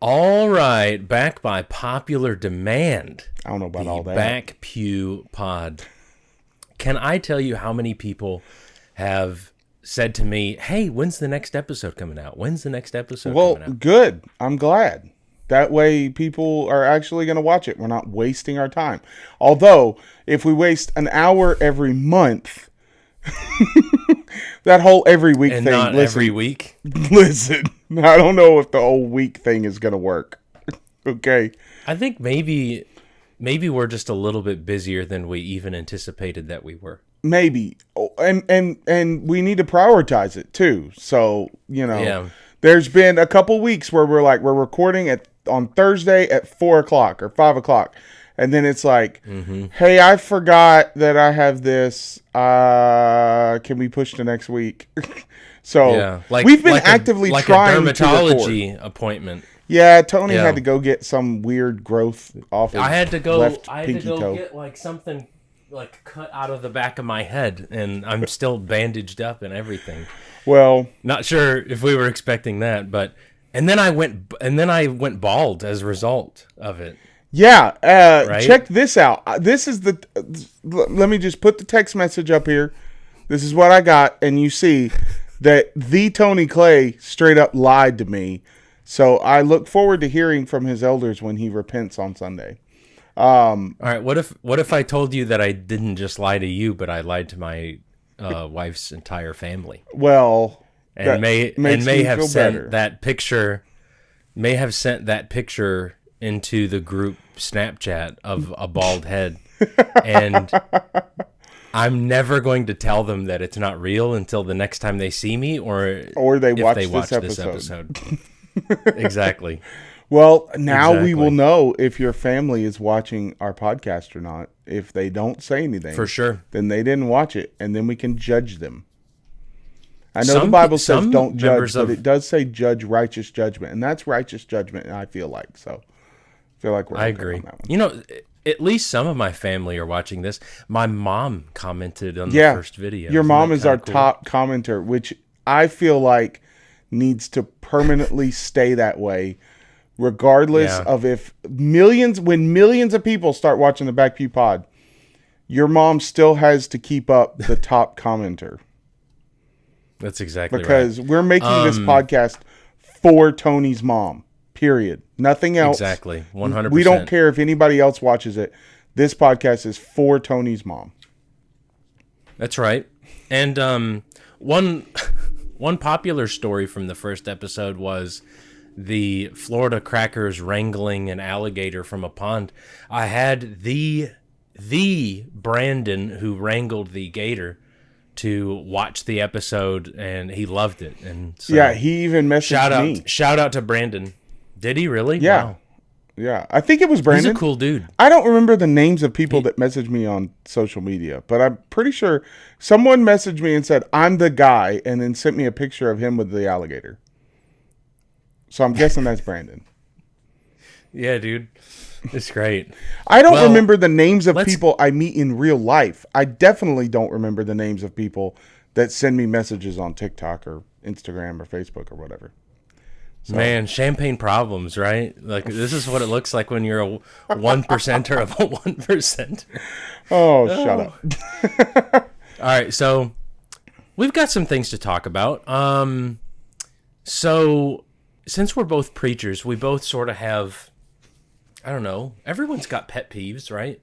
All right, back by popular demand. I don't know about all that. Back Pew Pod. Can I tell you how many people have said to me, "Hey, when's the next episode coming out? When's the next episode coming out?" Good. I'm glad. That way people are actually going to watch it. We're not wasting our time. Although, if we waste an hour every month, that whole every week and thing. Not every week. Listen, I don't know if the whole week thing is going to work. Okay. I think maybe we're just a little bit busier than we even anticipated that we were. Maybe. And we need to prioritize it too. So, there's been a couple weeks where we're recording on Thursday at 4:00 or 5:00. And then it's like, hey, I forgot that I have this. Can we push to next week? So we've been actively trying a dermatology appointment. Yeah, Tony had to go get some weird growth off his left pinky toe. Get like something like cut out of the back of my head, and I'm still bandaged up and everything. Well, not sure if we were expecting that, but and then I went bald as a result of it. Yeah, right? Check this out. This is let me just put the text message up here. This is what I got, and you see that the Tony Clay straight up lied to me. So I look forward to hearing from his elders when he repents on Sunday. All right, what if I told you that I didn't just lie to you, but I lied to my wife's entire family? Well, and may have sent that picture into the group Snapchat of a bald head, and I'm never going to tell them that it's not real until the next time they see me, or they watch this episode. Exactly. Well, now we will know if your family is watching our podcast or not. If they don't say anything, for sure, then they didn't watch it, and then we can judge them. I know the Bible says don't judge, but it does say judge righteous judgment, and that's righteous judgment. I feel like we're. I agree. On that one. At least some of my family are watching this. My mom commented on the first video. Your mom is our top commenter, which I feel like needs to permanently stay that way, regardless of if millions of people start watching the Back Pew Pod. Your mom still has to keep up the top commenter. That's exactly right. Because we're making this podcast for Tony's mom. Period. Nothing else. Exactly. 100%. We don't care if anybody else watches it. This podcast is for Tony's mom. That's right. And one popular story from the first episode was the Florida crackers wrangling an alligator from a pond. I had the Brandon who wrangled the gator to watch the episode, and he loved it. And so he even messaged me. Shout out to Brandon. Did he really? Yeah. Wow. Yeah. I think it was Brandon. He's a cool dude. I don't remember the names of people that messaged me on social media, but I'm pretty sure someone messaged me and said, I'm the guy, and then sent me a picture of him with the alligator. So I'm guessing that's Brandon. Yeah, dude. It's great. I don't remember the names of people I meet in real life. I definitely don't remember the names of people that send me messages on TikTok or Instagram or Facebook or whatever. So. Man, champagne problems, right? Like, this is what it looks like when you're a 1%er of a 1%er. Oh, shut up. All right, so we've got some things to talk about. So since we're both preachers, we both sort of have, I don't know, everyone's got pet peeves, right?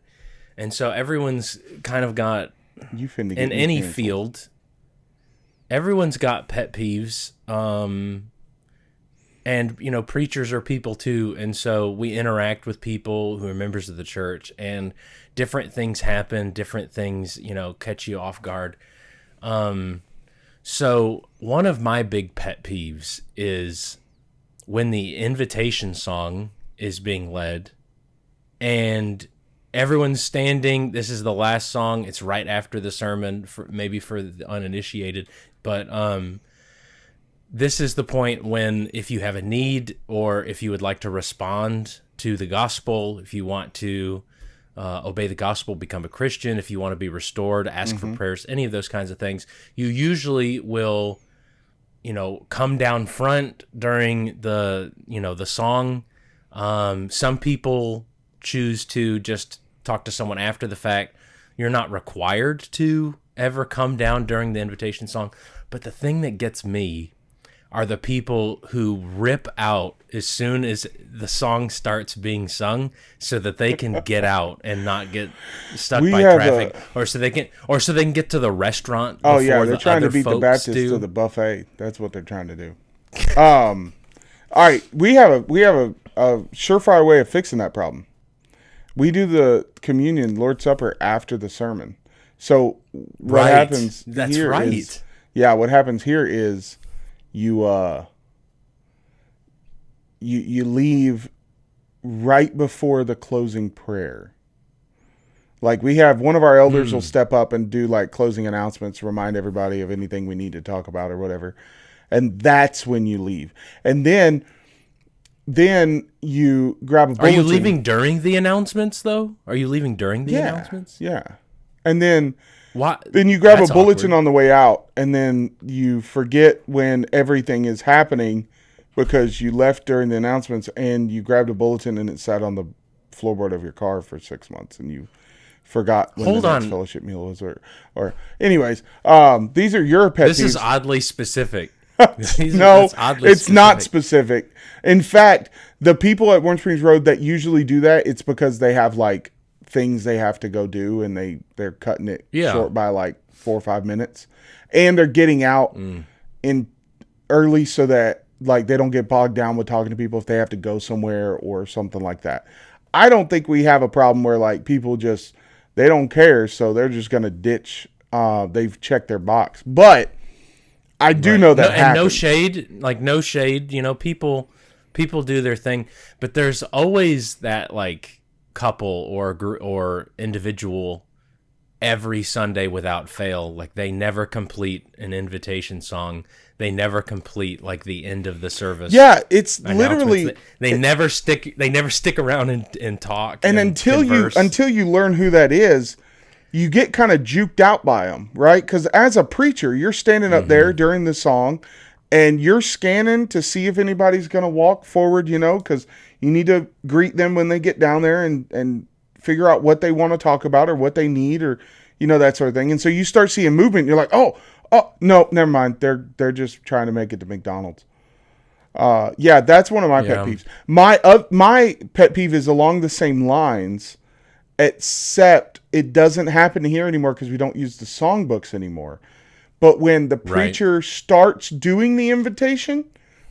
And so everyone's kind of got, in any field, everyone's got pet peeves. And, preachers are people too. And so we interact with people who are members of the church, and different things happen, different things, catch you off guard. So one of my big pet peeves is when the invitation song is being led and everyone's standing. This is the last song. It's right after the sermon, maybe for the uninitiated, but, this is the point when, if you have a need, or if you would like to respond to the gospel, if you want to obey the gospel, become a Christian, if you want to be restored, ask for prayers, any of those kinds of things, you usually will, come down front during the song. Some people choose to just talk to someone after the fact. You're not required to ever come down during the invitation song. But the thing that gets me are the people who rip out as soon as the song starts being sung so that they can get out and not get stuck by traffic, or so they can get to the restaurant before they're trying to beat the Baptists to the buffet. That's what they're trying to do. All right, we have a surefire way of fixing that problem. We do the communion, Lord's Supper, after the sermon. So what happens here is, what happens here is you leave right before the closing prayer. Like, we have one of our elders will step up and do like closing announcements, remind everybody of anything we need to talk about or whatever. And that's when you leave. And then you grab a bulletin. Are you leaving during the announcements, though? Are you leaving during the announcements? Yeah. And then what? Then you grab a bulletin on the way out, and then you forget when everything is happening because you left during the announcements, and you grabbed a bulletin and it sat on the floorboard of your car for 6 months, and you forgot when the next fellowship meal was. Or anyways, these are your pet peeves. This is oddly specific. No, it's not specific. In fact, the people at Warm Springs Road that usually do that, it's because they have like things they have to go do, and they're cutting it short by like 4 or 5 minutes, and they're getting out in early so that like they don't get bogged down with talking to people if they have to go somewhere or something like that. I don't think we have a problem where like people just, they don't care, so they're just going to ditch. They've checked their box, but I do know that happens. And no shade, people do their thing, but there's always that like couple or individual every Sunday without fail. Like, they never complete an invitation song. They never complete like the end of the service. Yeah, it's literally they never stick around and talk. And until you learn who that is, you get kind of juked out by them, right? Because as a preacher, you're standing up there during the song, and you're scanning to see if anybody's going to walk forward, because you need to greet them when they get down there and figure out what they want to talk about or what they need, or, that sort of thing. And so you start seeing movement. And you're like, oh, no, never mind. They're just trying to make it to McDonald's. That's one of my pet peeves. My pet peeve is along the same lines, except it doesn't happen here anymore because we don't use the songbooks anymore. But when the preacher starts doing the invitation,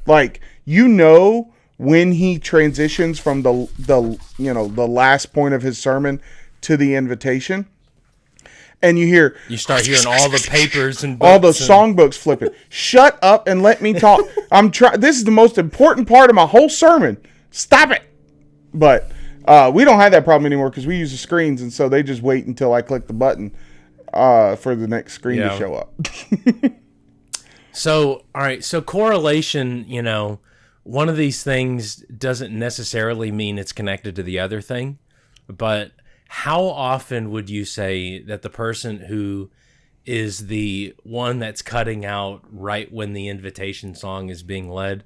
like, when he transitions from the last point of his sermon to the invitation, and you start hearing all the papers and all the songbooks flipping. Shut up and let me talk. This is the most important part of my whole sermon. Stop it. But we don't have that problem anymore because we use the screens, and so they just wait until I click the button for the next screen to show up. So, all right. So correlation, one of these things doesn't necessarily mean it's connected to the other thing, but how often would you say that the person who is the one that's cutting out right when the invitation song is being led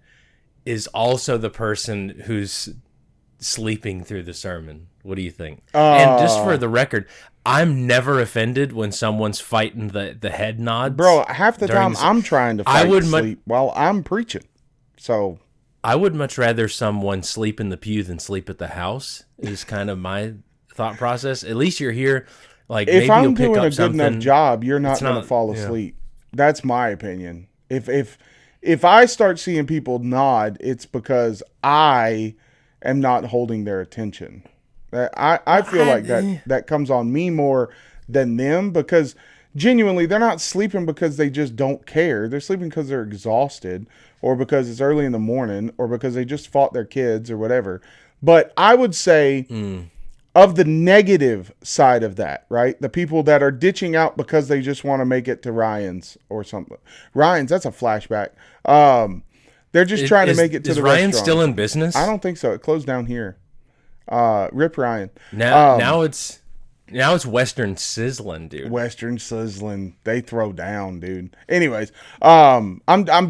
is also the person who's sleeping through the sermon? What do you think? And just for the record, I'm never offended when someone's fighting the head nods. Bro, half the time I'm trying to fight sleep while I'm preaching. So I would much rather someone sleep in the pew than sleep at the house, is kind of my thought process. At least you're here. Like, if maybe I'm you'll pick doing up a good something. enough job, you're not going to fall asleep. That's my opinion. If I start seeing people nod, it's because I am not holding their attention. I feel like that comes on me more than them, because genuinely they're not sleeping because they just don't care. They're sleeping because they're exhausted, or because it's early in the morning, or because they just fought their kids or whatever. But I would say of the negative side of that, right? The people that are ditching out because they just want to make it to Ryan's or something. Ryan's, that's a flashback. They're just trying to make it to the restaurant. Is Ryan still in business? I don't think so. It closed down here. Rip Ryan. Now it's Now it's Western sizzling, dude. Western sizzling. They throw down, dude. Anyways, I'm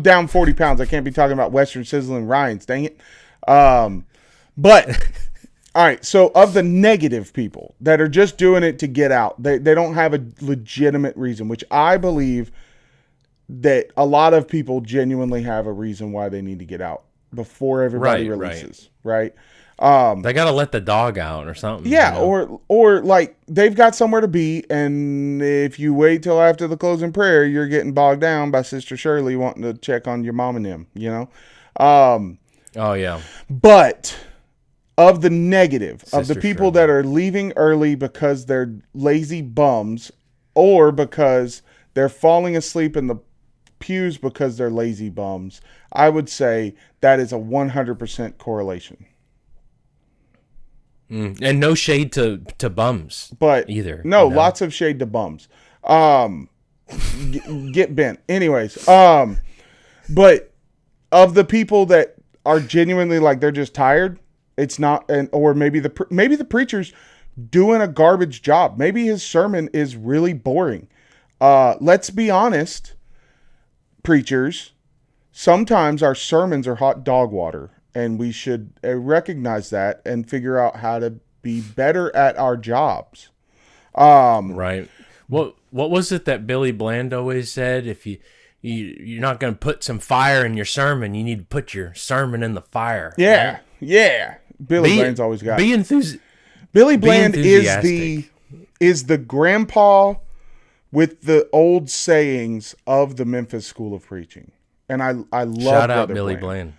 down 40 pounds. I can't be talking about Western sizzling Ryan's. Dang it. But all right. So of the negative people that are just doing it to get out, they don't have a legitimate reason, which I believe that a lot of people genuinely have a reason why they need to get out before everybody releases. Right. They got to let the dog out or something. Yeah, or like they've got somewhere to be, and if you wait till after the closing prayer, you're getting bogged down by Sister Shirley wanting to check on your mom and them, you know? Oh, yeah. But of the negative, Sister of the people Shirley. that are leaving early because they're lazy bums, or because they're falling asleep in the pews because they're lazy bums, I would say that is a 100% correlation. And no shade to bums, but either. No, lots of shade to bums. Get bent. Anyways, but of the people that are genuinely like they're just tired, it's not, or maybe the preacher's doing a garbage job. Maybe his sermon is really boring. Let's be honest, preachers. Sometimes our sermons are hot dog water. And we should recognize that and figure out how to be better at our jobs. Right. What was it that Billy Bland always said? If you're not going to put some fire in your sermon, you need to put your sermon in the fire. Yeah, right? yeah. Billy Bland's always got. Billy Bland is the grandpa with the old sayings of the Memphis School of Preaching, and I love. Shout out Billy Bland.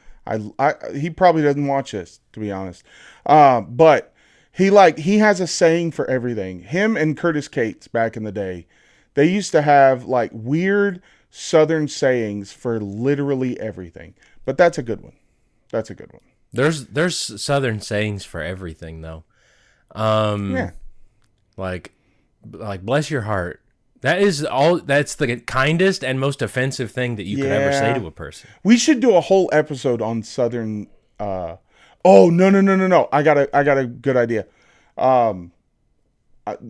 He probably doesn't watch this, to be honest. But he has a saying for everything. Him and Curtis Cates back in the day, they used to have like weird Southern sayings for literally everything. But that's a good one. There's Southern sayings for everything though. Yeah. Like bless your heart. That's the kindest and most offensive thing that you could ever say to a person. We should do a whole episode on Southern. No. I got a good idea.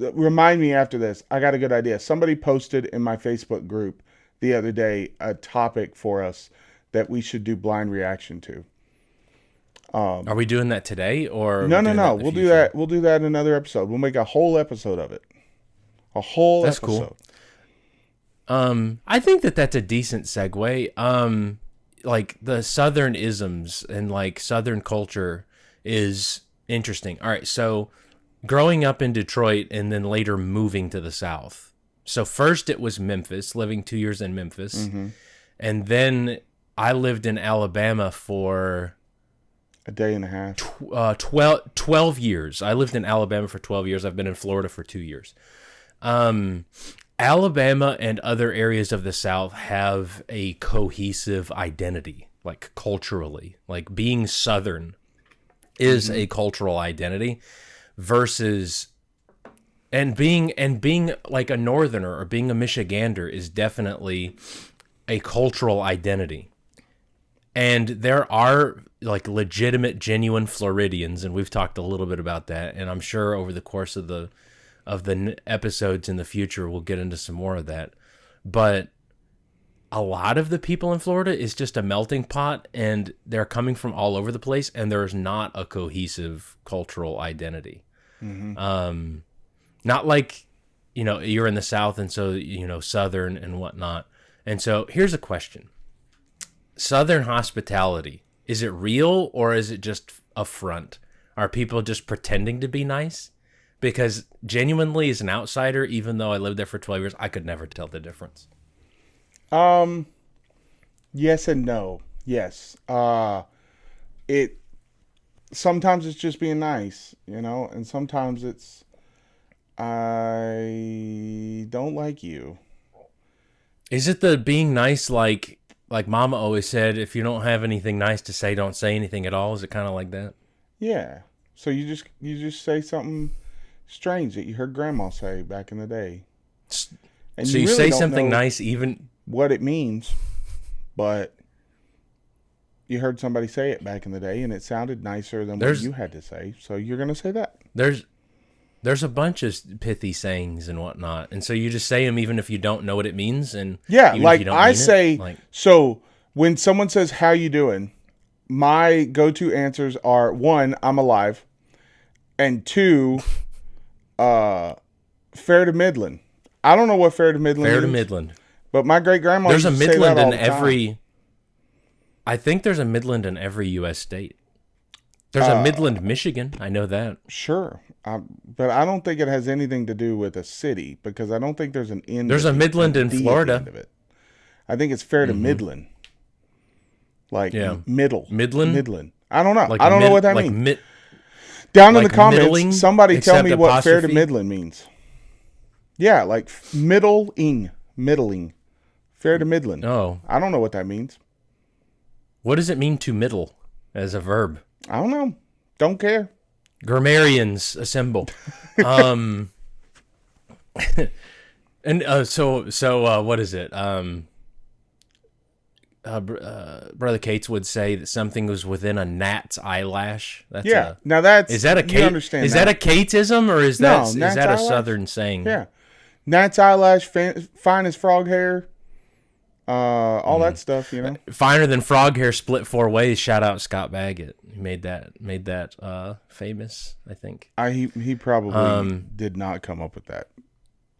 Remind me after this. I got a good idea. Somebody posted in my Facebook group the other day a topic for us that we should do blind reaction to. Are we doing that today or no? We'll do that. We'll do that in another episode. We'll make a whole episode of it. That's cool. I think that's a decent segue. Like the Southernisms and like Southern culture is interesting. All right, so growing up in Detroit and then later moving to the South. So first it was Memphis, living 2 years in Memphis, and then I lived in Alabama for a day and a half. 12 years. I lived in Alabama for 12 years. I've been in Florida for 2 years. Alabama and other areas of the South have a cohesive identity, like culturally, like being Southern is a cultural identity versus and being like a Northerner or being a Michigander is definitely a cultural identity. And there are like legitimate, genuine Floridians, and we've talked a little bit about that. And I'm sure over the course of the episodes in the future, we'll get into some more of that. But a lot of the people in Florida is just a melting pot, and they're coming from all over the place, and there's not a cohesive cultural identity. Not like, you're in the South, and so, Southern and whatnot. And so here's a question. Southern hospitality, is it real or is it just a front? Are people just pretending to be nice? Because genuinely, as an outsider, even though I lived there for 12 years, I could never tell the difference. Yes and no. Yes. Sometimes it's just being nice, and sometimes it's, I don't like you. Is it the being nice like Mama always said, if you don't have anything nice to say, don't say anything at all? Is it kind of like that? Yeah. So you just say something strange that you heard Grandma say back in the day. And so you really say something nice, even what it means, but you heard somebody say it back in the day, and it sounded nicer than what you had to say. So you're gonna say that. There's a bunch of pithy sayings and whatnot, and so you just say them even if you don't know what it means, and yeah, even if like you don't I mean say. it, like, So when someone says "How you doing," my go-to answers are 1, "I'm alive," and 2, "Fair to middlin." I don't know what fair to middlin fair means, to Midland. but my great grandma There's used a to say that Midland all in the time. every. I think there's a Midland in every U.S. state. There's a Midland, Michigan. I know that. Sure, but I don't think it has anything to do with a city because I don't think there's an end. There's a Midland in Florida. End of it. I think it's fair to middlin, like middle, Midland. I don't know. Like I don't know what that means. Down in the comments, somebody tell me what fair to middlin means. Yeah, like middling, fair to middlin. Oh, I don't know what that means. what does it mean to middle as a verb? I don't know. Don't care. Grammarians assemble. And so what is it? Brother Cates would say that something was within a gnat's eyelash. That's now that's is that a Kate? Understand is that a Cateism or is that is that a eyelash? Southern saying? Yeah, gnat's eyelash, fine as frog hair, all that stuff. You know, Finer than frog hair, split 4 ways. Shout out Scott Baggett. He made that famous. I think. He probably did not come up with that.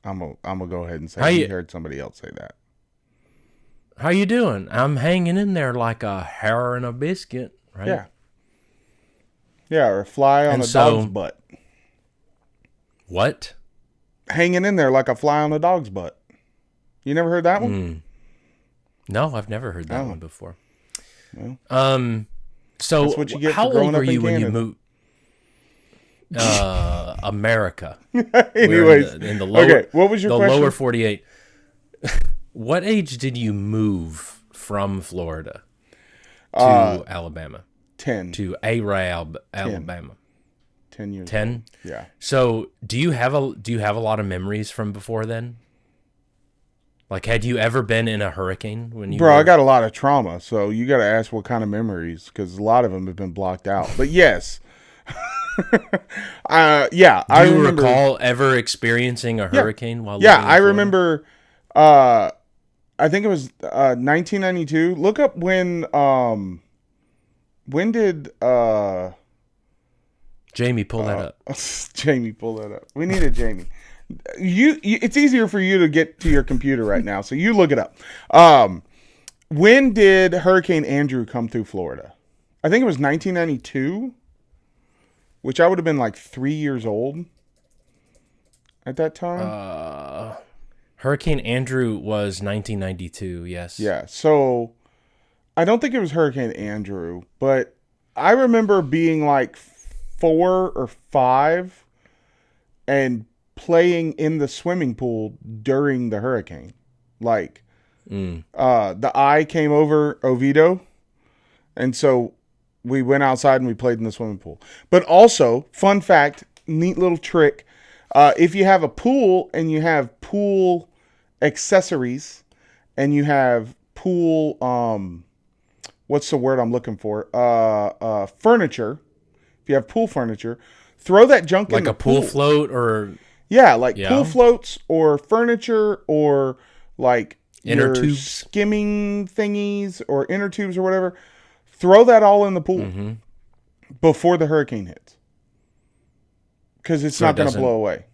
I'm gonna go ahead and say he heard somebody else say that. How you doing? I'm hanging in there like a hair in a biscuit, right? Yeah. Yeah, or a fly on a dog's butt. What? Hanging in there like a fly on a dog's butt. You never heard that one? No, I've never heard that one before. Well, so that's what you get how for growing old up were in you when you Canada. moved? America. Anyways, in the lower, okay, what was your the question? lower 48. What age did you move from Florida to Alabama? 10. To Arab, Alabama. 10 years. 10? Old. Yeah. So do you have a lot of memories from before then? Like, had you ever been in a hurricane when you Bro, were... I got a lot of trauma, so you got to ask what kind of memories, because a lot of them have been blocked out. But yes. Yeah. Do you recall ever experiencing a hurricane while living in Florida? I remember... I think it was 1992. Look up when did Jamie pull that up? Jamie pull that up. We needed Jamie. You it's easier for you to get to your computer right now, so you look it up. When did Hurricane Andrew come through Florida? I think it was 1992, which I would have been like 3 years old at that time. Hurricane Andrew was 1992, yes. Yeah, so I don't think it was Hurricane Andrew, but I remember being like 4 or 5 and playing in the swimming pool during the hurricane. Like, the eye came over Oviedo, and so we went outside and we played in the swimming pool. But also, fun fact, neat little trick, if you have a pool and you have pool accessories and you have pool what's the word I'm looking for, furniture, if you have pool furniture, throw that junk in the pool. Like a pool float or pool floats or furniture or like inner your tubes, skimming thingies or inner tubes or whatever. Throw that all in the pool before the hurricane hits, because it's not going to blow away.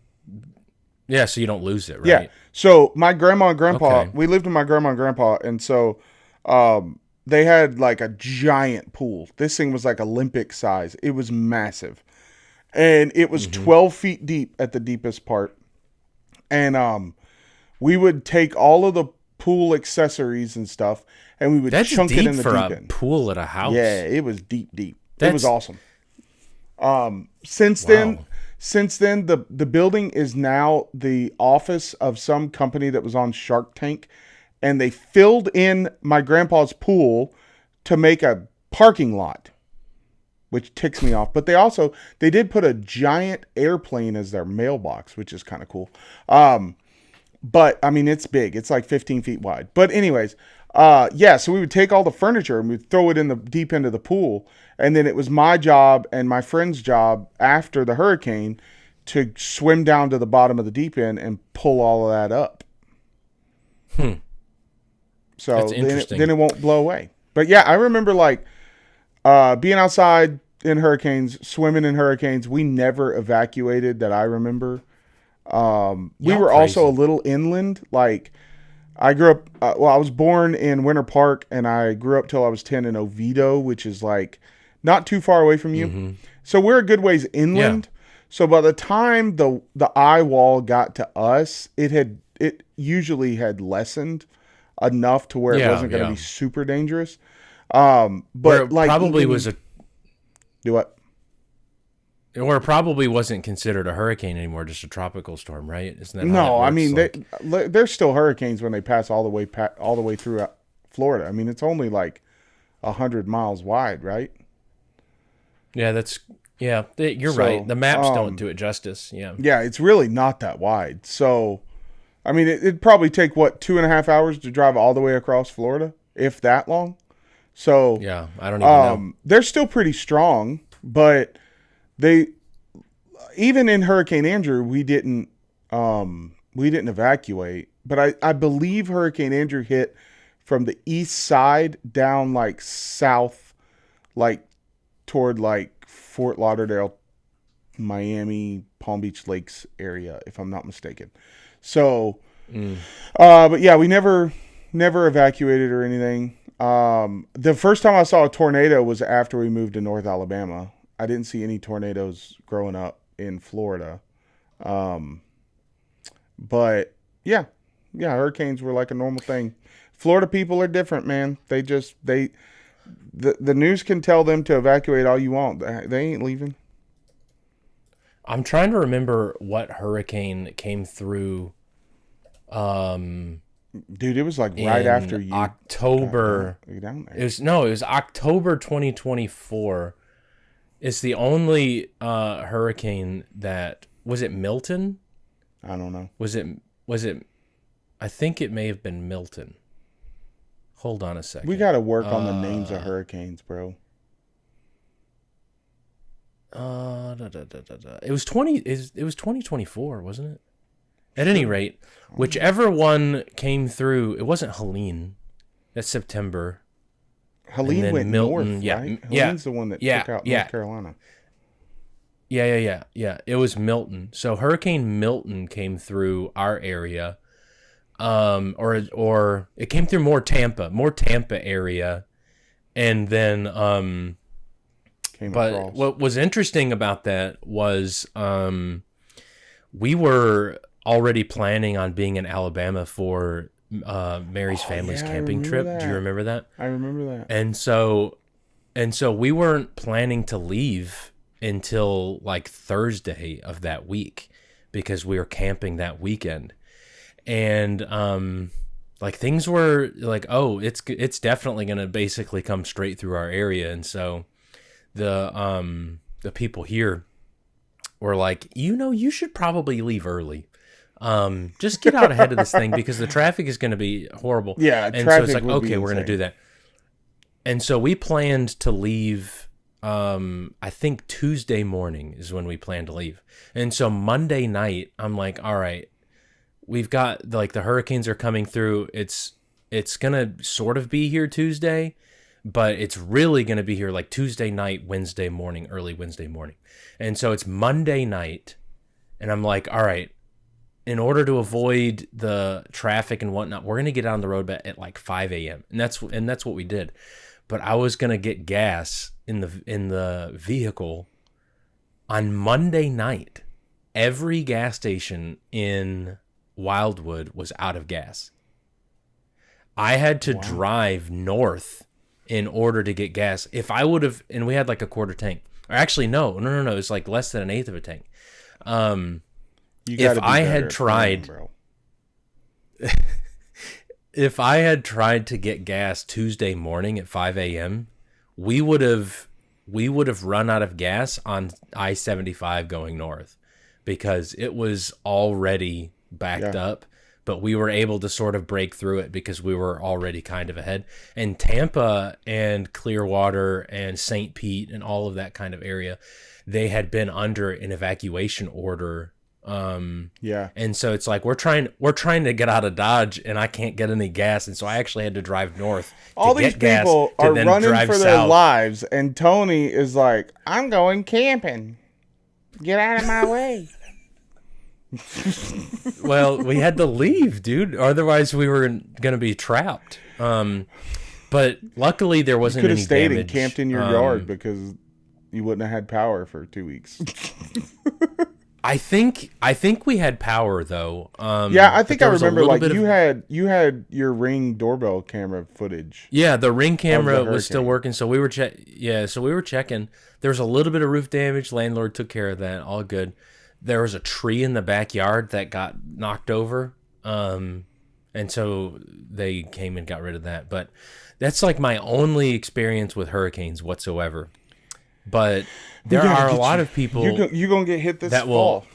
Yeah, so you don't lose it, right? Yeah. So my grandma and grandpa, we lived with my grandma and grandpa, and so they had like a giant pool. This thing was like Olympic size. It was massive. And it was 12 feet deep at the deepest part. And we would take all of the pool accessories and stuff, and we would chunk it in the deep end. That's deep for a pool at a house. Yeah, it was deep. It was awesome. Since then, the building is now the office of some company that was on Shark Tank, and they filled in my grandpa's pool to make a parking lot, which ticks me off. But they did put a giant airplane as their mailbox, which is kind of cool. But I mean, it's big. It's like 15 feet wide. But anyways, so we would take all the furniture and we'd throw it in the deep end of the pool. And then it was my job and my friend's job after the hurricane to swim down to the bottom of the deep end and pull all of that up. So then it won't blow away. But yeah, I remember like being outside in hurricanes, swimming in hurricanes. We never evacuated that I remember. We were also a little inland. Like I grew up, I was born in Winter Park, and I grew up till I was 10 in Oviedo, which is like not too far away from you. Mm-hmm. So we're a good ways inland. Yeah. So by the time the eye wall got to us, it usually had lessened enough to where it wasn't going to be super dangerous. But where it like probably was a do what? Or it probably wasn't considered a hurricane anymore, just a tropical storm, right? Isn't that no? I mean, there's still hurricanes when they pass all the way through Florida. I mean, it's only like 100 miles wide, right? Yeah, you're right. The maps don't do it justice. Yeah, it's really not that wide. So, I mean, it'd probably take 2.5 hours to drive all the way across Florida, if that long. So yeah, I don't even know. They're still pretty strong, but they even in Hurricane Andrew, we didn't evacuate. But I believe Hurricane Andrew hit from the east side down like south, like toward like Fort Lauderdale, Miami, Palm Beach Lakes area, if I'm not mistaken. So, but yeah, we never evacuated or anything. The first time I saw a tornado was after we moved to North Alabama. I didn't see any tornadoes growing up in Florida. But yeah, hurricanes were like a normal thing. Florida people are different, man. The news can tell them to evacuate all you want. They ain't leaving. I'm trying to remember what hurricane came through. Dude, it was like right after you October. Down there. It was October 2024. It's the only hurricane that was it Milton? I don't know. Was it? I think it may have been Milton. Hold on a second. We got to work on the names of hurricanes, bro. It was 2024, wasn't it? At any rate, whichever one came through, it wasn't Helene. That's September. Helene went Milton, north, right? Helene's the one that took out North Carolina. Yeah. It was Milton. So Hurricane Milton came through our area. Or it came through more Tampa area. And then but what was interesting about that was we were already planning on being in Alabama for Mary's family's camping trip. That. Do you remember that? I remember that. And so we weren't planning to leave until like Thursday of that week because we were camping that weekend. And like things were like, oh, it's definitely going to basically come straight through our area. And so the people here were like, you should probably leave early. Just get out ahead of this thing because the traffic is going to be horrible. Yeah, and so it's like, okay, we're going to do that. And so we planned to leave. I think Tuesday morning is when we planned to leave. And so Monday night, I'm like, all right, we've got like the hurricanes are coming through. It's going to sort of be here Tuesday, but it's really going to be here like Tuesday night, Wednesday morning, early Wednesday morning. And so it's Monday night. And I'm like, all right, in order to avoid the traffic and whatnot, we're going to get on the road at like 5 a.m. And that's what we did. But I was going to get gas in the vehicle on Monday night. Every gas station in Wildwood was out of gas. I had to drive north in order to get gas. If I would have, and we had like a quarter tank. Or actually, no. It's like less than an eighth of a tank. If I had tried, if I had tried to get gas Tuesday morning at 5 a.m., we would have run out of gas on I-75 going north because it was already backed up but we were able to sort of break through it because we were already kind of ahead. And Tampa and Clearwater and St. Pete and all of that kind of area, they had been under an evacuation order. And so it's like we're trying to get out of Dodge, and I can't get any gas, and so I actually had to drive north. All these people are running for their lives, and Tony is like, "I'm going camping. Get out of my way." Well, we had to leave, dude. Otherwise, we were going to be trapped. But luckily, there wasn't any damage. You could have stayed and camped in your yard because you wouldn't have had power for 2 weeks. I think we had power though. Yeah, I think I remember. Like you had your Ring doorbell camera footage. Yeah, the Ring camera was still working, so we were checking. There was a little bit of roof damage. Landlord took care of that. All good. There was a tree in the backyard that got knocked over, and so they came and got rid of that. But that's like my only experience with hurricanes whatsoever. But there are a lot of people. You're gonna get hit this fall.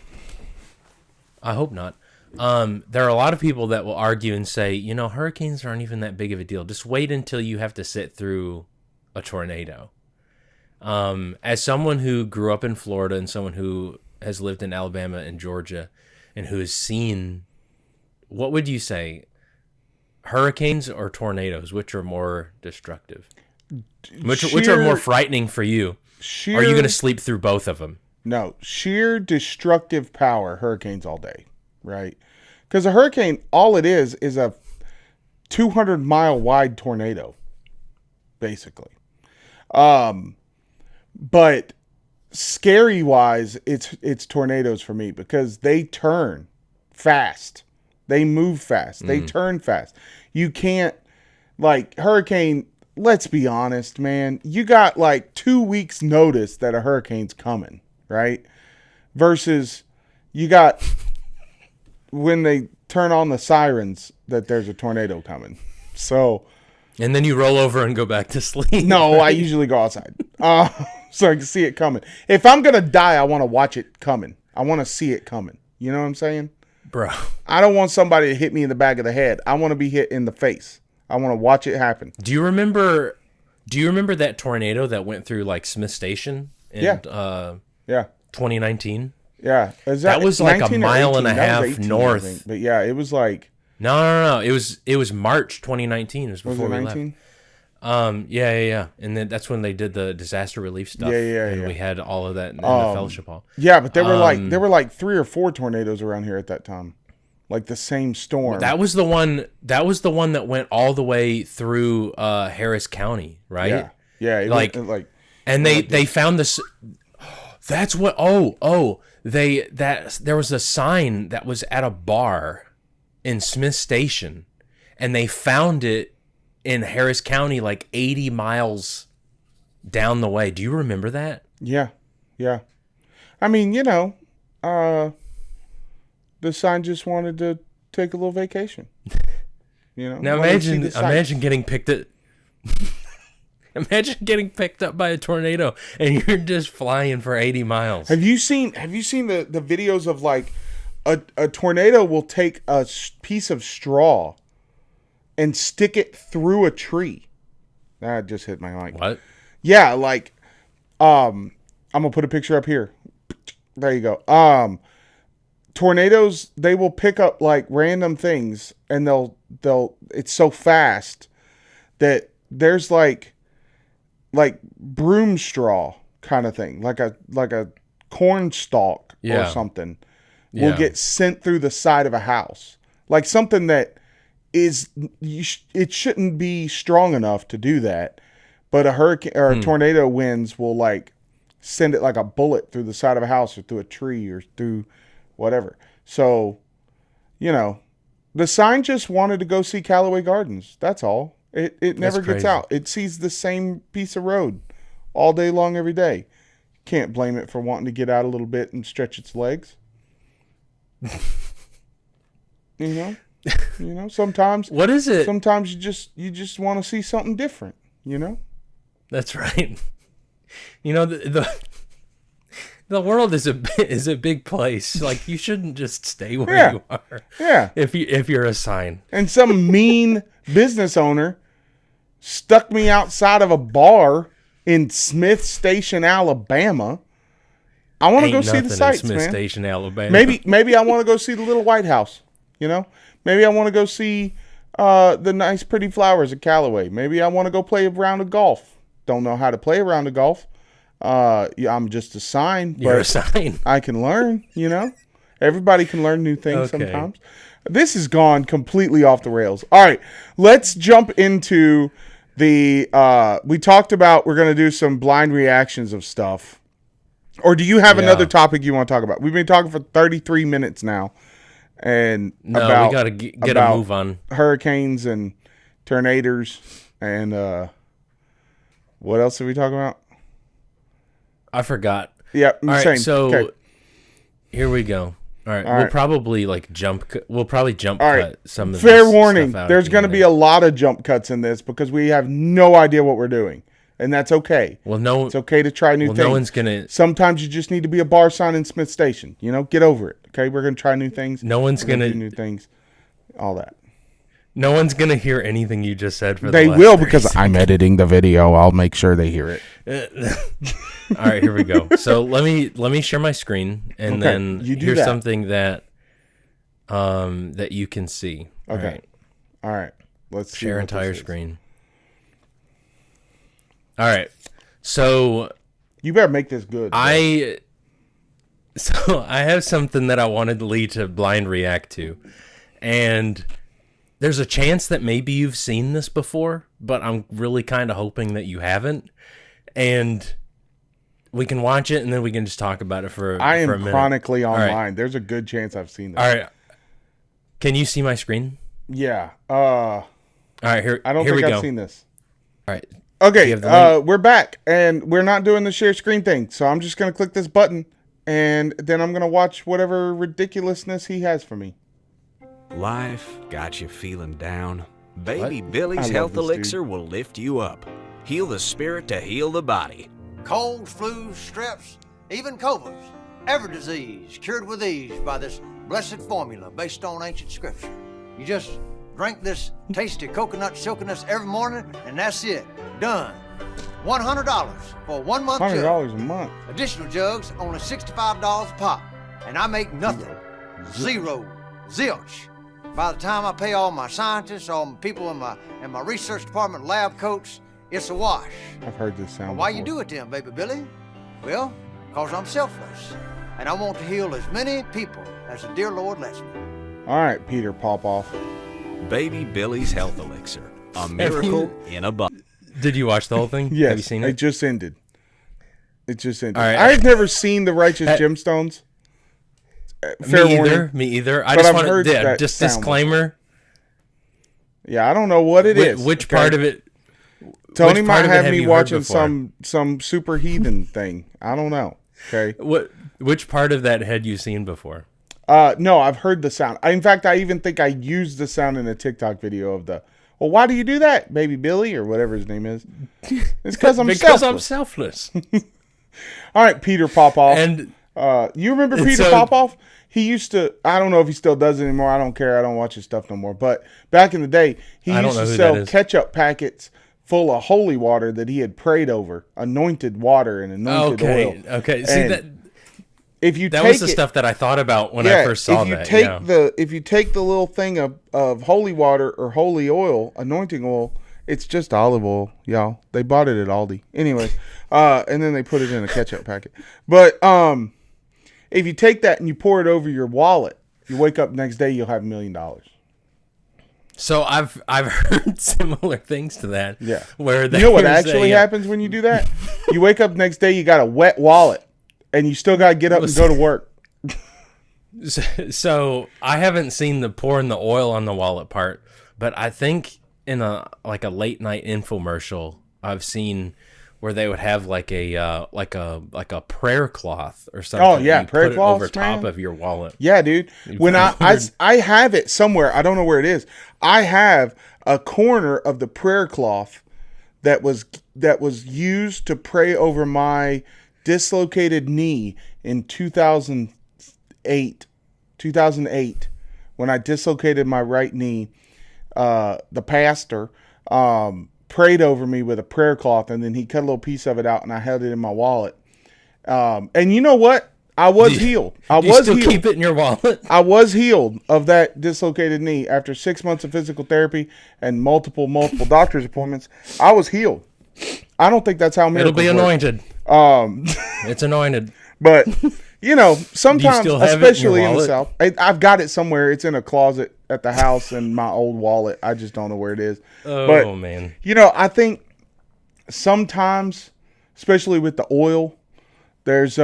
I hope not. There are a lot of people that will argue and say, hurricanes aren't even that big of a deal. Just wait until you have to sit through a tornado. As someone who grew up in Florida and someone who has lived in Alabama and Georgia and who has seen, what would you say, hurricanes or tornadoes? Which are more destructive? Which are more frightening for you? Are you going to sleep through both of them? No, sheer destructive power, hurricanes all day, right? Because a hurricane, all it is a 200-mile wide tornado, basically. But scary-wise, it's tornadoes for me because they turn fast. They move fast. They turn fast. You can't, like, hurricane... Let's be honest, man. You got like 2 weeks notice that a hurricane's coming, right? Versus you got when they turn on the sirens that there's a tornado coming. So, and then you roll over and go back to sleep. No, right? I usually go outside so I can see it coming. If I'm going to die, I want to watch it coming. I want to see it coming. You know what I'm saying? Bro. I don't want somebody to hit me in the back of the head. I want to be hit in the face. I want to watch it happen. Do you remember that tornado that went through like Smith Station in 2019? Yeah. That was like a mile and a half 18, north. But yeah, it was like No. It was March 2019. It was before we left. Yeah. And then that's when they did the disaster relief stuff. And we had all of that in the fellowship hall. Yeah, but there were like 3 or 4 tornadoes around here at that time. Like the same storm. That was the one that went all the way through Harris County, right? Yeah. And they found this. That's what. There was a sign that was at a bar in Smith Station, and they found it in Harris County, like 80 miles down the way. Do you remember that? Yeah. I mean, the sign just wanted to take a little vacation. Now imagine getting picked up. Imagine getting picked up by a tornado and you're just flying for 80 miles. Have you seen the videos of like a tornado will take a piece of straw and stick it through a tree? That just hit my mic. What? Yeah, like I'm gonna put a picture up here. There you go. Tornadoes, they will pick up like random things and they'll it's so fast that there's like broom straw kind of thing, like a corn stalk or something will get sent through the side of a house. Like something that it shouldn't be strong enough to do that, but a hurricane or a tornado winds will like send it like a bullet through the side of a house or through a tree or through whatever. So, the sign just wanted to go see Callaway Gardens. That's all. It never gets out. It sees the same piece of road all day long, every day. Can't blame it for wanting to get out a little bit and stretch its legs. Sometimes. What is it? Sometimes you just want to see something different. That's right. The The world is a big place. Like, you shouldn't just stay where you are. Yeah. If you're a sign. And some mean business owner stuck me outside of a bar in Smith Station, Alabama. I want to go see the sights, Smith man. Station, Alabama. Maybe I want to go see the little White House. You know, maybe I want to go see the nice, pretty flowers at Callaway. Maybe I want to go play a round of golf. Don't know how to play a round of golf. I'm just a sign. You're a sign. I can learn. You know, everybody can learn new things sometimes. This has gone completely off the rails. All right, let's jump into the. We talked about we're going to do some blind reactions of stuff. Or do you have another topic you want to talk about? We've been talking for 33 minutes now. And we got to get a move on hurricanes and tornadoes and what else are we talking about? I forgot. Yeah, all right, so here we go. All right, we'll probably jump cut some of this. Fair warning, there's going to be a lot of jump cuts in this because we have no idea what we're doing. And that's okay. Well, it's okay to try new things. No one's gonna. Sometimes you just need to be a bar sign in Smith Station. You know, get over it. Okay, we're gonna try new things. No one's gonna do new things. All that. No one's gonna hear anything you just said. They will because I'm editing the video. I'll make sure they hear it. All right, here we go. So let me share my screen, and then here's something that that you can see. Okay. All right. Let's share entire screen. All right, so you better make this good. I have something that I wanted Lee to blind react to, and there's a chance that maybe you've seen this before, but I'm really kind of hoping that you haven't, and we can watch it and then we can just talk about it for a minute. I am chronically online. Right. There's a good chance I've seen this. All right, can you see my screen? Yeah. All right, here. I don't think I've seen this. All right. Okay, we're back, and we're not doing the share screen thing, so I'm just going to click this button, and then I'm going to watch whatever ridiculousness he has for me. Life got you feeling down? Baby Billy's Health Elixir will lift you up. Heal the spirit to heal the body. Colds, flus, streps, even COVIDs. Every disease cured with ease by this blessed formula based on ancient scripture. You just drink this tasty coconut silkiness every morning, and that's it. Done. $100 for a 1 month jug. $100 a month. Additional jugs, only $65 a pop. And I make nothing. Zero. Zilch. By the time I pay all my scientists, all my people in my research department, lab coats, it's a wash. I've heard this sound Why you do it then, baby Billy? Well, because I'm selfless. And I want to heal as many people as the dear Lord lets me. All right, Peter Popoff. Baby Billy's Health Elixir. A miracle in a bottle. Did you watch the whole thing? Yes. Have you seen it? It just ended. All right. I've never seen The Righteous Gemstones. Fair warning. Me either. I just want to just disclaimer. Yeah, I don't know what it is. Which part of it? Tony might have me watching some super heathen thing. I don't know. Okay. Which part of that had you seen before? No, I've heard the sound. In fact, I even think I used the sound in a TikTok video of the. Well, why do you do that, baby Billy, or whatever his name is? It's because I'm selfless. All right, Peter Popoff. And you remember Peter Popoff? He used to. I don't know if he still does it anymore. I don't care. I don't watch his stuff no more. But back in the day, he used to sell ketchup packets full of holy water that he had prayed over, anointed water and anointed oil. Okay. See that. That was the stuff that I thought about when I first saw that. If you take the little thing of holy water or holy oil, anointing oil, it's just olive oil, y'all. They bought it at Aldi. Anyway, and then they put it in a ketchup packet. But if you take that and you pour it over your wallet, you wake up next day, you'll have $1 million. So I've heard similar things to that. Yeah. Where you know what actually happens when you do that? You wake up next day, you got a wet wallet. And you still got to get up and go to work. So I haven't seen the pouring the oil on the wallet part, but I think in a late night infomercial, I've seen where they would have like a prayer cloth or something. Oh yeah, prayer cloth over top of your wallet. Yeah, dude. When I have it somewhere, I don't know where it is. I have a corner of the prayer cloth that was used to pray over my dislocated knee in 2008 when I dislocated my right knee. The pastor prayed over me with a prayer cloth, and then he cut a little piece of it out, and I held it in my wallet. And you know what? I was healed. You still keep it in your wallet? I was healed of that dislocated knee after 6 months of physical therapy and multiple doctor's appointments. I was healed. I don't think that's how miracles It'll be anointed. It's anointed. But, sometimes, especially in the South, I've got it somewhere. It's in a closet at the house in my old wallet. I just don't know where it is. Oh, man. I think sometimes, especially with the oil, there's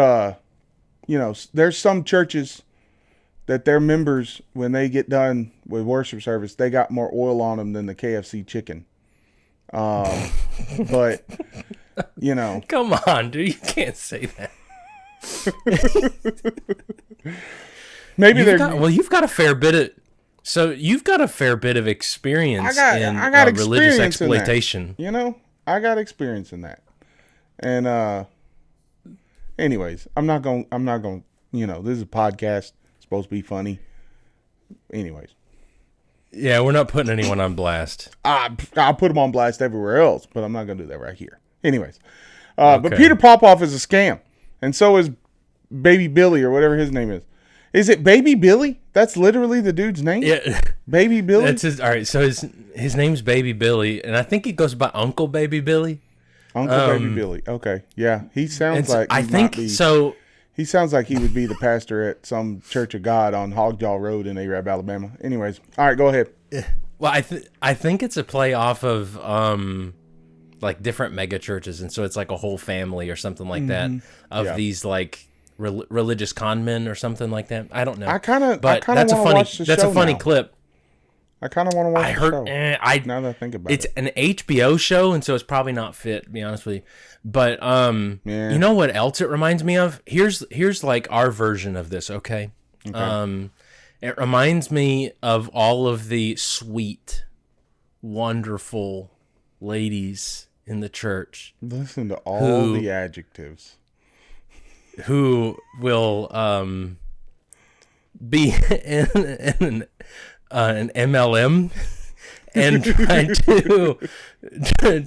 some churches that their members, when they get done with worship service, they got more oil on them than the KFC chicken. But, Come on, dude. You can't say that. Maybe you've got a fair bit of experience in religious exploitation. I got experience in that. And, anyways, I'm not going, this is a podcast. It's supposed to be funny. Anyways. Yeah, we're not putting anyone on blast. I'll put them on blast everywhere else, but I'm not going to do that right here. Anyways. Okay. But Peter Popoff is a scam. And so is Baby Billy or whatever his name is. Is it Baby Billy? That's literally the dude's name? Yeah. Baby Billy? That's his. All right, so his name's Baby Billy, and I think he goes by Uncle Baby Billy. Baby Billy. Okay. Yeah. He sounds like he sounds like he would be the pastor at some Church of God on Hogjaw Road in Arab, Alabama. Anyways. All right, go ahead. Well, I think it's a play off of like different mega churches, and so it's like a whole family or something like that of these like religious con men or something like that. I don't know. That's a funny clip. I kind of want to watch the show. Now that I think about it. It's an HBO show, and so it's probably not fit, to be honest with you. But you know what else it reminds me of? Here's like our version of this, okay? It reminds me of all of the sweet, wonderful ladies in the church. Listen to all the adjectives. Who will be in an MLM and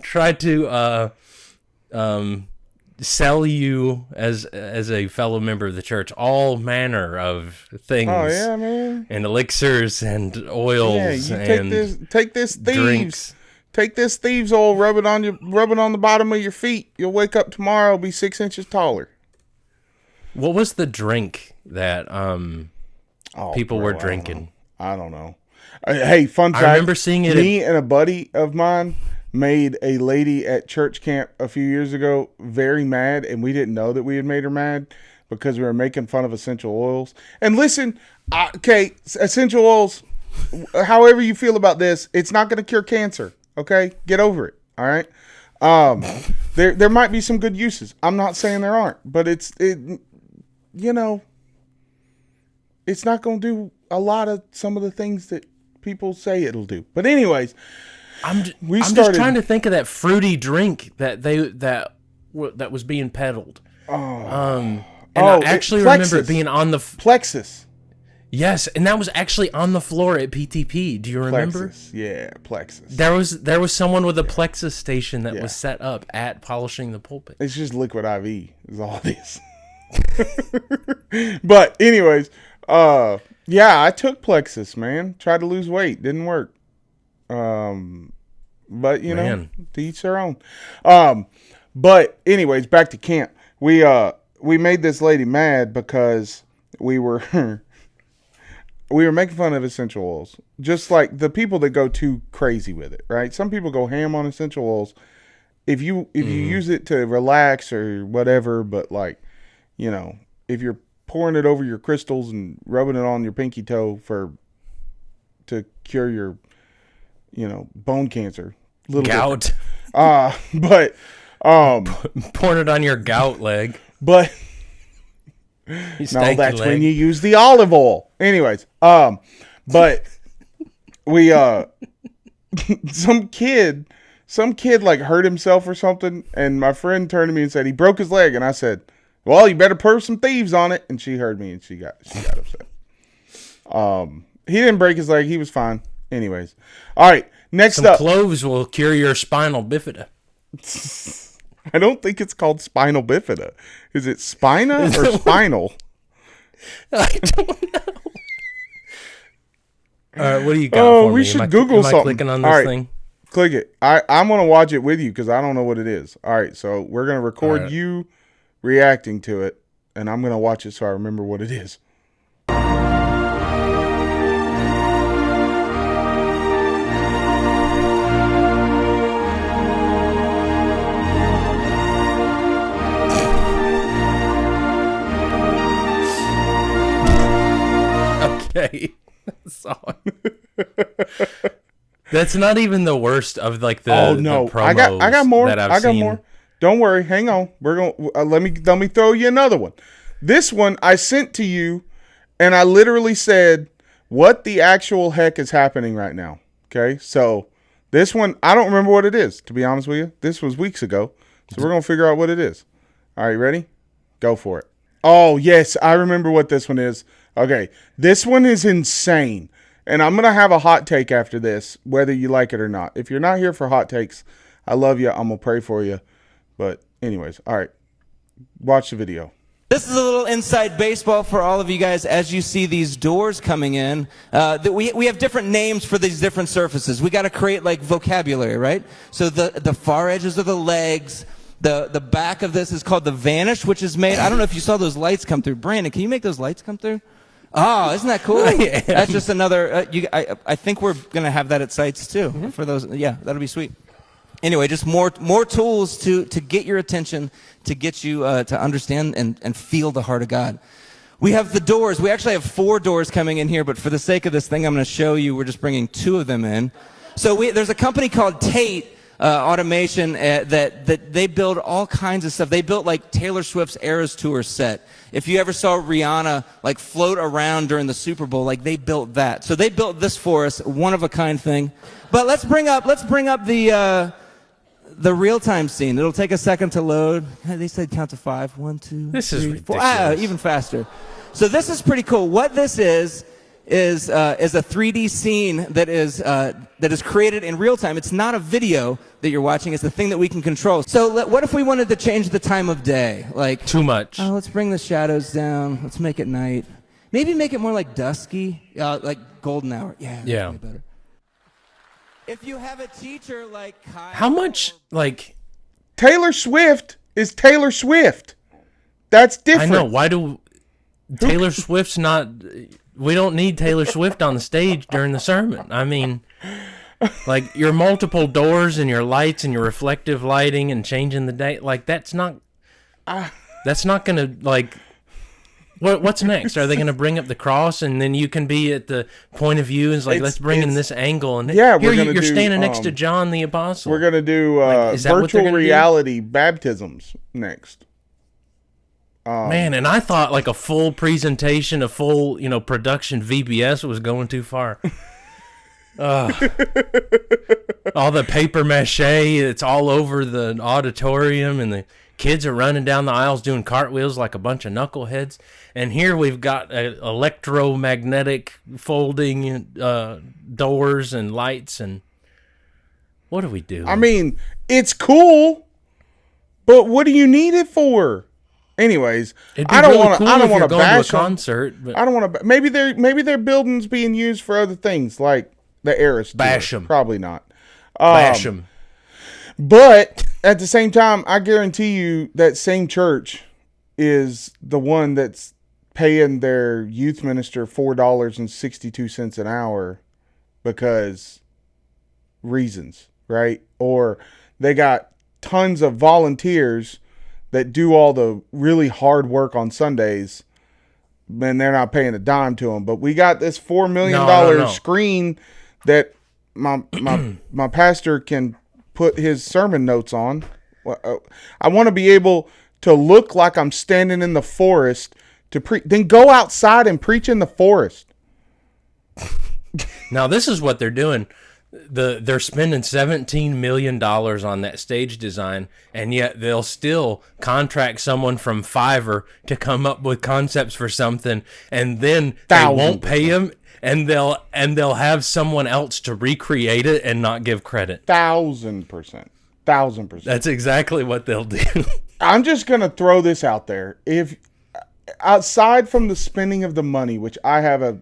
try to sell you as a fellow member of the church all manner of things. Oh yeah, man! And elixirs and oils. Yeah, take this thieves. Drinks. Take this thieves oil, rub it on the bottom of your feet. You'll wake up tomorrow, be 6 inches taller. What was the drink that people were drinking? I don't know. Hey, fun fact. I remember seeing it. Me and a buddy of mine made a lady at church camp a few years ago very mad, and we didn't know that we had made her mad because we were making fun of essential oils. And listen, okay, essential oils, however you feel about this, it's not going to cure cancer, okay? Get over it, all right? There might be some good uses. I'm not saying there aren't, but it's not going to do a lot of some of the things that people say it'll do. But anyways, I'm just trying to think of that fruity drink that was being peddled. I actually remember it being on the Plexus. Yes, and that was actually on the floor at PTP. Do you remember? Plexus. Yeah, Plexus. There was someone with a Plexus station that was set up at Polishing the Pulpit. It's just liquid IV is all it is. But anyways, yeah, I took Plexus, man. Tried to lose weight, didn't work. But you know, to each their own. But anyways, back to camp. We made this lady mad because we were making fun of essential oils, just like the people that go too crazy with it, right? Some people go ham on essential oils. If you use it to relax or whatever, but like, you know, if you're pouring it over your crystals and rubbing it on your pinky toe to cure your, you know, bone cancer, gout. But pouring it on your gout leg. But no, that's when you use the olive oil. Anyways, but we some kid like hurt himself or something, and my friend turned to me and said he broke his leg, and I said, Well, you better put some thieves on it. And she heard me and she got upset. He didn't break his leg. He was fine. Anyways. All right. Next Some up. cloves will cure your spinal bifida. I don't think it's called spinal bifida. Is it spina or spinal? I don't know. All right, what do you got for me? We should Google something. Am I clicking on this thing? Click it. I'm going to watch it with you because I don't know what it is. All right, so we're going to record you reacting to it, and I'm going to watch it so I remember what it is. Okay. Song. That's not even the worst of like the the promos I got more. That I got seen. more. Don't worry. Hang on. We're going let me throw you another one. This one I sent to you and I literally said, "What the actual heck is happening right now?" Okay? So, this one I don't remember what it is, to be honest with you. This was weeks ago. So, we're going to figure out what it is. All right, ready? Go for it. Oh, yes, I remember what this one is. Okay, this one is insane. And I'm going to have a hot take after this, whether you like it or not. If you're not here for hot takes, I love you. I'm going to pray for you. But anyways, all right, watch the video. This is a little inside baseball for all of you guys as you see these doors coming in. We have different names for these different surfaces. We got to create like vocabulary, right? So the far edges are the legs. The back of this is called the vanish, which is made, I don't know if you saw those lights come through. Brandon, can you make those lights come through? Oh, isn't that cool? Yeah. That's just another, I think we're going to have that at sites too. For those, yeah, that'll be sweet. Anyway, just more tools to get your attention, to get you to understand and feel the heart of God. We have the doors. We actually have 4 doors coming in here, but for the sake of this thing, I'm going to show you, we're just bringing 2 of them in. So there's a company called Tate Automation that they build all kinds of stuff. They built like Taylor Swift's Eras Tour set. If you ever saw Rihanna like float around during the Super Bowl, like they built that. So they built this for us, one of a kind thing. But let's bring up the real-time scene. It'll take a second to load. They said count to 5. 1, 2, this 3, is 4. ridiculous. Even faster. So this is pretty cool. What this is a 3D scene that is created in real time. It's not a video that you're watching. It's the thing that we can control. So what if we wanted to change the time of day? Like too much. Oh, let's bring the shadows down. Let's make it night. Maybe make it more like dusky, like golden hour. Yeah. Way better. If you have a teacher like Kyle, how much like Taylor Swift is Taylor Swift. That's different. I know. Why do Taylor Swift's not? We don't need Taylor Swift on the stage during the sermon. I mean, like your multiple doors and your lights and your reflective lighting and changing the day. Like that's not gonna like. What's next? Are they going to bring up the cross and then you can be at the point of view and it's like, let's bring in this angle and you're standing next to John the Apostle. We're going to do virtual reality baptisms next. Man, and I thought like a full presentation, a full, production VBS was going too far. All the paper mache, it's all over the auditorium and the kids are running down the aisles doing cartwheels like a bunch of knuckleheads. And here we've got electromagnetic folding doors and lights. And what do we do? I mean, it's cool, but what do you need it for? Anyways, I don't want to bash a concert. But I don't want to. Maybe their building's being used for other things like the Eras. Bash them. Probably not. Bash them. But at the same time, I guarantee you that same church is the one that's paying their youth minister $4.62 an hour because reasons, right? Or they got tons of volunteers that do all the really hard work on Sundays, and they're not paying a dime to them. But we got this $4 million screen that my pastor can put his sermon notes on. I want to be able to look like I'm standing in the forest to preach. Then go outside and preach in the forest. Now this is what they're doing. they're spending $17 million on that stage design, and yet they'll still contract someone from Fiverr to come up with concepts for something, and then they won't pay him, and they'll have someone else to recreate it and not give credit. 1,000%. 1,000%. That's exactly what they'll do. I'm just gonna throw this out there. If outside from the spending of the money, which I have a,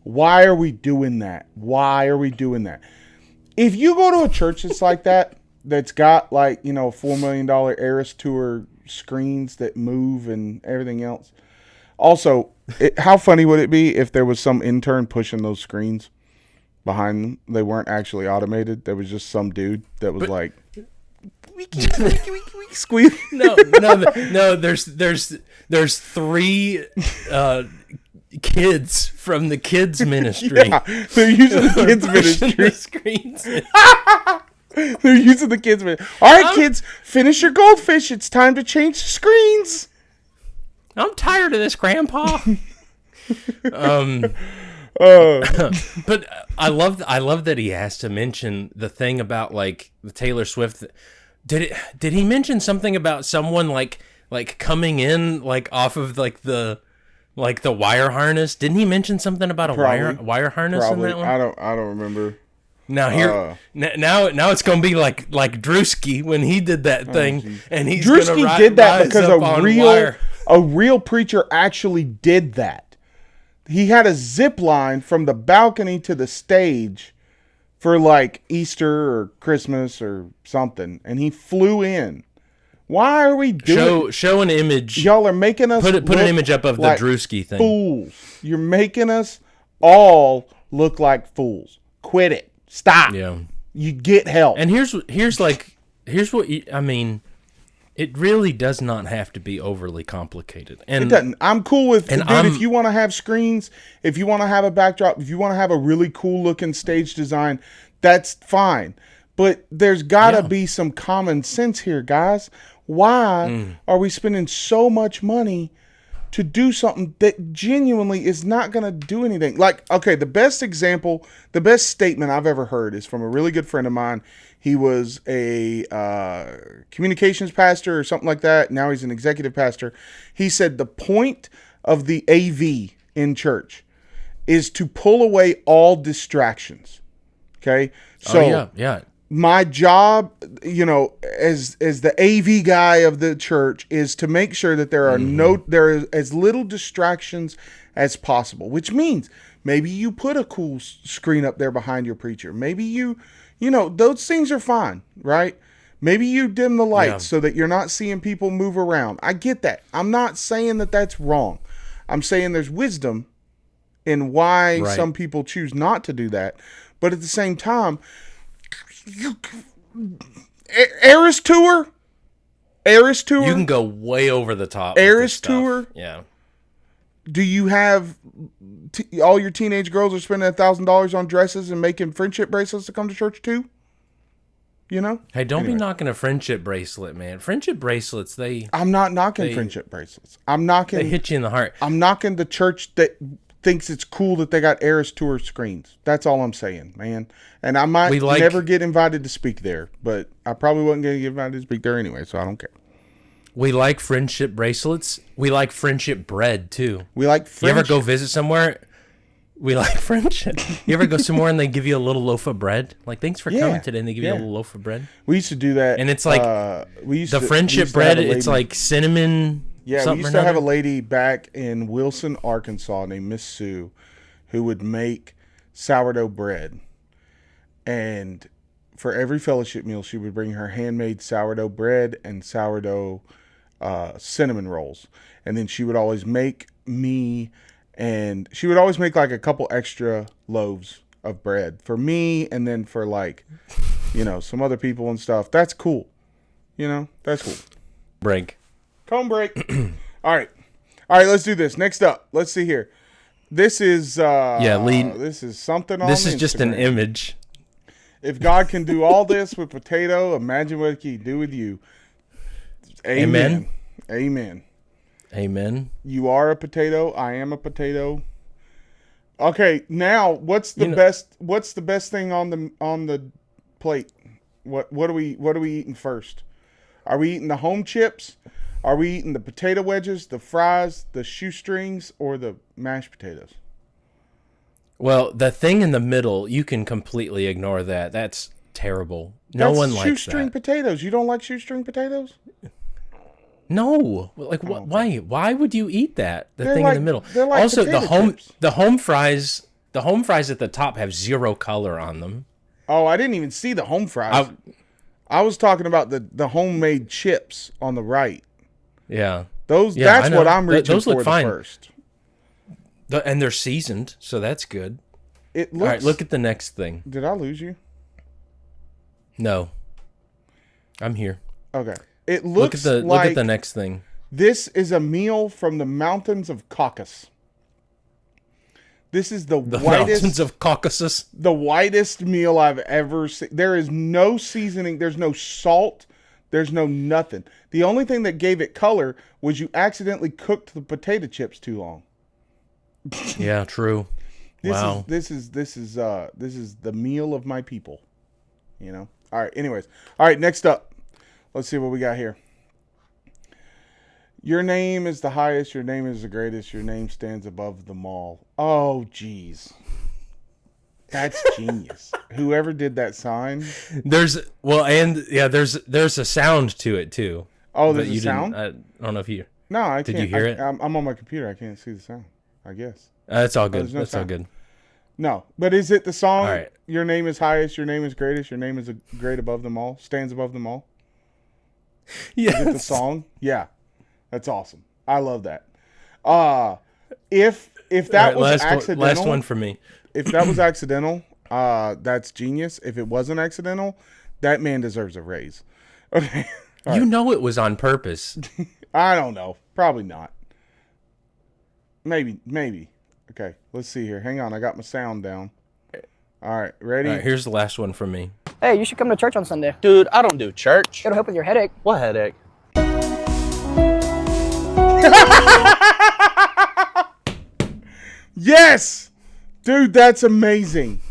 why are we doing that? Why are we doing that? If you go to a church that's like that, that's got like, you know, $4 million Eras Tour screens that move and everything else. Also, how funny would it be if there was some intern pushing those screens behind them? They weren't actually automated. There was just some dude that was like, squeeze. No. There's 3 kids from the kids ministry. Yeah, they're using the kids ministry. The screens. They're using the kids ministry. All right, kids, finish your goldfish. It's time to change the screens. I'm tired of this, Grandpa. But I love that he has to mention the thing about like the Taylor Swift. Did he mention something about someone like coming in like off of like the wire harness? Didn't he mention something about a wire harness in that one? I don't remember. Now now it's gonna be like Drewski when he did that thing, and he's Drewski did that because a real preacher actually did that. He had a zip line from the balcony to the stage for like Easter or Christmas or something, and he flew in. Why are we doing? Show an image. Y'all are making us put an image up of like the Drewski thing. Fools! You're making us all look like fools. Quit it. Stop. Yeah. You get help. And here's what I mean. It really does not have to be overly complicated. And it doesn't. I'm cool with, dude, if you want to have screens, if you want to have a backdrop, if you want to have a really cool looking stage design, that's fine. But there's got to be some common sense here, guys. Why are we spending so much money to do something that genuinely is not going to do anything? Like, okay, the best example, the best statement I've ever heard is from a really good friend of mine. He was a communications pastor or something like that. Now he's an executive pastor. He said the point of the AV in church is to pull away all distractions. Okay? So my job, you know, as the AV guy of the church is to make sure that there are as little distractions as possible, which means maybe you put a cool screen up there behind your preacher. Maybe you know, those things are fine, right? Maybe you dim the lights so that you're not seeing people move around. I get that. I'm not saying that that's wrong. I'm saying there's wisdom in why some people choose not to do that. But at the same time, Eras Tour. You can go way over the top. Eras Tour. Yeah. Do you have all your teenage girls are spending $1,000 on dresses and making friendship bracelets to come to church too? You know? Hey, don't be knocking a friendship bracelet, man. Friendship bracelets, I'm not knocking friendship bracelets. They hit you in the heart. I'm knocking the church that thinks it's cool that they got Eras Tour screens. That's all I'm saying, man. And I might never get invited to speak there, but I probably wasn't going to get invited to speak there anyway, so I don't care. We like friendship bracelets. We like friendship bread, too. We like friendship. You ever go visit somewhere? We like friendship. You ever go somewhere and they give you a little loaf of bread? Like, thanks for coming today, and they give you a little loaf of bread? We used to do that. And it's like, friendship bread, it's like cinnamon. Yeah, we used to have a lady back in Wilson, Arkansas named Miss Sue who would make sourdough bread. And for every fellowship meal, she would bring her handmade sourdough bread and sourdough cinnamon rolls. And then she would always make like a couple extra loaves of bread for me, and then for like, you know, some other people and stuff. That's cool. You know, that's cool. Comb break. All right, let's do this. Next up, let's see here. This is this is something on This is Instagram. Just an image. If God can do all this with potato, imagine what he can do with you. Amen. Amen. Amen. You are a potato. I am a potato. Okay, now what's the best? What's the best thing on the plate? What are we eating first? Are we eating the home chips? Are we eating the potato wedges, the fries, the shoestrings, or the mashed potatoes? Well, the thing in the middle, you can completely ignore that. That's terrible. No one likes that. Shoestring potatoes. You don't like shoestring potatoes? No. Like why? Why would you eat that? The They're thing like- in the middle. they're like Also, potato chips. the home fries at the top have zero color on them. Oh, I didn't even see the home fries. I was talking about the homemade chips on the right. Yeah. Those. Yeah, That's what I'm reaching Those look for fine. the first. And they're seasoned, so that's good. It looks. All right, look at the next thing. Did I lose you? No. I'm here. Okay. It looks like look at the next thing. this is a meal from the mountains of Caucasus. This is the Mountains whitest of Caucasus. the whitest meal I've ever seen. There is no seasoning. There's no salt. There's no nothing. The only thing that gave it color was you accidentally cooked the potato chips too long. Yeah, true. Wow. This is the meal of my people. You know. All right. Anyways. All right. Next up, let's see what we got here. Your name is the highest. Your name is the greatest. Your name stands above them all. Oh, geez. That's genius. Whoever did that sign. There's a sound to it too. Oh, But there's a you sound? didn't. I don't know if you. No, I can't. Did you hear it? I'm on my computer. I can't see the sound, I guess. It's all good. there's no That's all sound. good. No, but is it the song? All right. Your name is highest. Your name is greatest. Your name is great above them all. Stands above them all. Yeah. Is it the song? Yeah, that's awesome. I love that. If that was accidental, last one for me. if that was accidental, that's genius. If it wasn't accidental, that man deserves a raise. Okay. You know it was on purpose. I don't know. Probably not. Maybe. Okay, let's see here. Hang on, I got my sound down. All right, ready? All right, here's the last one from me. Hey, you should come to church on Sunday. Dude, I don't do church. It'll help with your headache. What headache? Yes! Dude, that's amazing.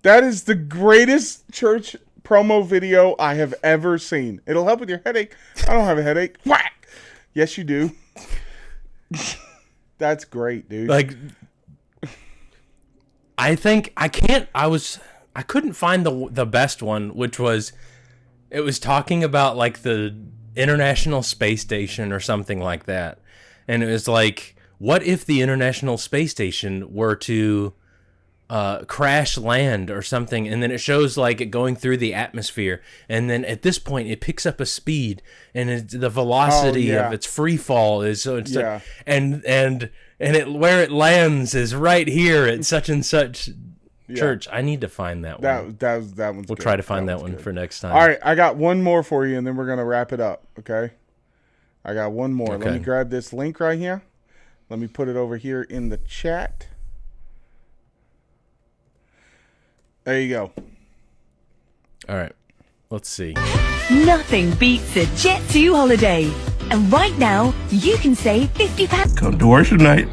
That is the greatest church promo video I have ever seen. It'll help with your headache. I don't have a headache. Whack! Yes, you do. That's great, dude. Like, I couldn't find the best one, which was, it was talking about like the International Space Station or something like that. And it was like, what if the International Space Station were to crash land or something, and then it shows like it going through the atmosphere, and then at this point it picks up a speed, and the velocity of its free fall is so it's like, and it where it lands is right here at such and such church. I need to find that one. That one's We'll good. try to find that one good. for next time. All right, I got one more for you, and then we're gonna wrap it up. Okay, I got one more. Okay. Let me grab this link right here. Let me put it over here in the chat. There you go. All right, let's see. Nothing beats a Jet2 holiday. And right now, you can save £50. Come to work tonight.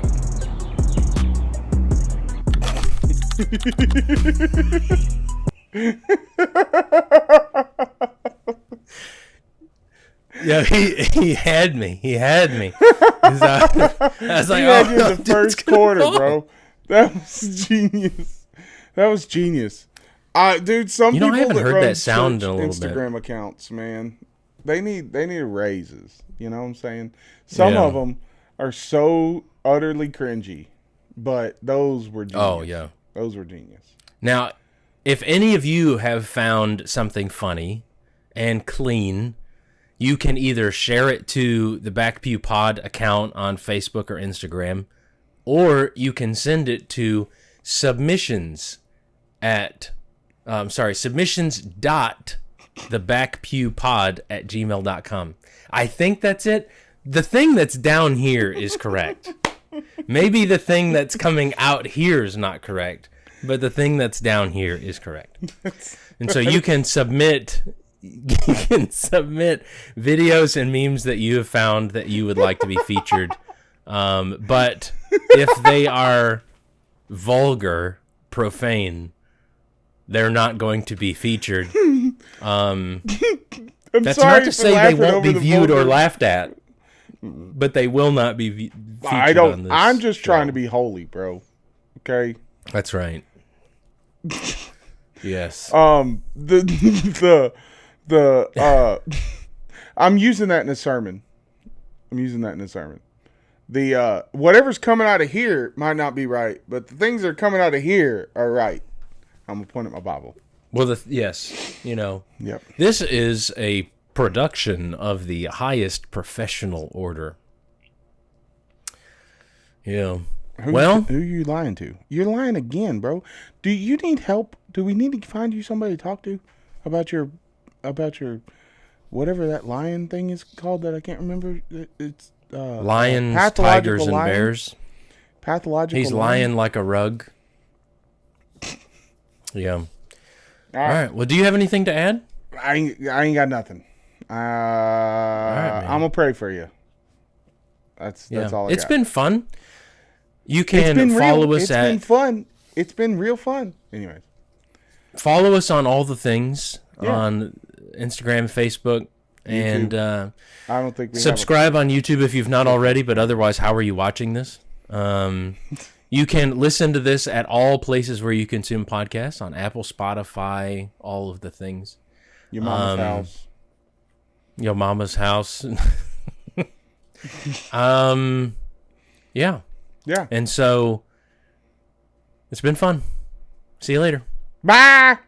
Yeah, he had me. I was like, He had you in the first quarter, bro. That was genius. Dude, some You know, people I haven't that heard run that sound church in a little bit. Instagram accounts, man, they need raises. You know what I'm saying? Some Yeah. of them are so utterly cringy, but those were genius. Oh, yeah. Those were genius. Now, if any of you have found something funny and clean, you can either share it to the Back Pew Pod account on Facebook or Instagram, or you can send it to submissions.thebackpewpod@gmail.com. I think that's it. The thing that's down here is correct. Maybe the thing that's coming out here is not correct, but the thing that's down here is correct. And so you can submit videos and memes that you have found that you would like to be featured. But if they are vulgar, profane, they're not going to be featured. That's not to say they won't be viewed or laughed at, but they will not be featured on this I'm just show. trying to be holy, bro. Okay? That's right. Yes. The I'm using that in a sermon. The whatever's coming out of here might not be right, but the things that are coming out of here are right. I'm gonna point at my Bible. Well, yes, Yep. This is a production of the highest professional order. Yeah. Who are you lying to? You're lying again, bro. Do you need help? Do we need to find you somebody to talk to about your whatever that lion thing is called that I can't remember? It's lions, tigers, and bears. Pathological. He's lying like a rug. Yeah. All right. Well, do you have anything to add? I ain't got nothing. I'm gonna pray for you. That's all I got. It's been fun. You can follow us at. It's been fun. It's been real fun. Anyways, follow us on all the things on Instagram, Facebook, and I don't think we subscribe on YouTube if you've not already. But otherwise, how are you watching this? You can listen to this at all places where you consume podcasts, on Apple, Spotify, all of the things. Your mama's house. Your mama's house. Yeah. Yeah. And so it's been fun. See you later. Bye.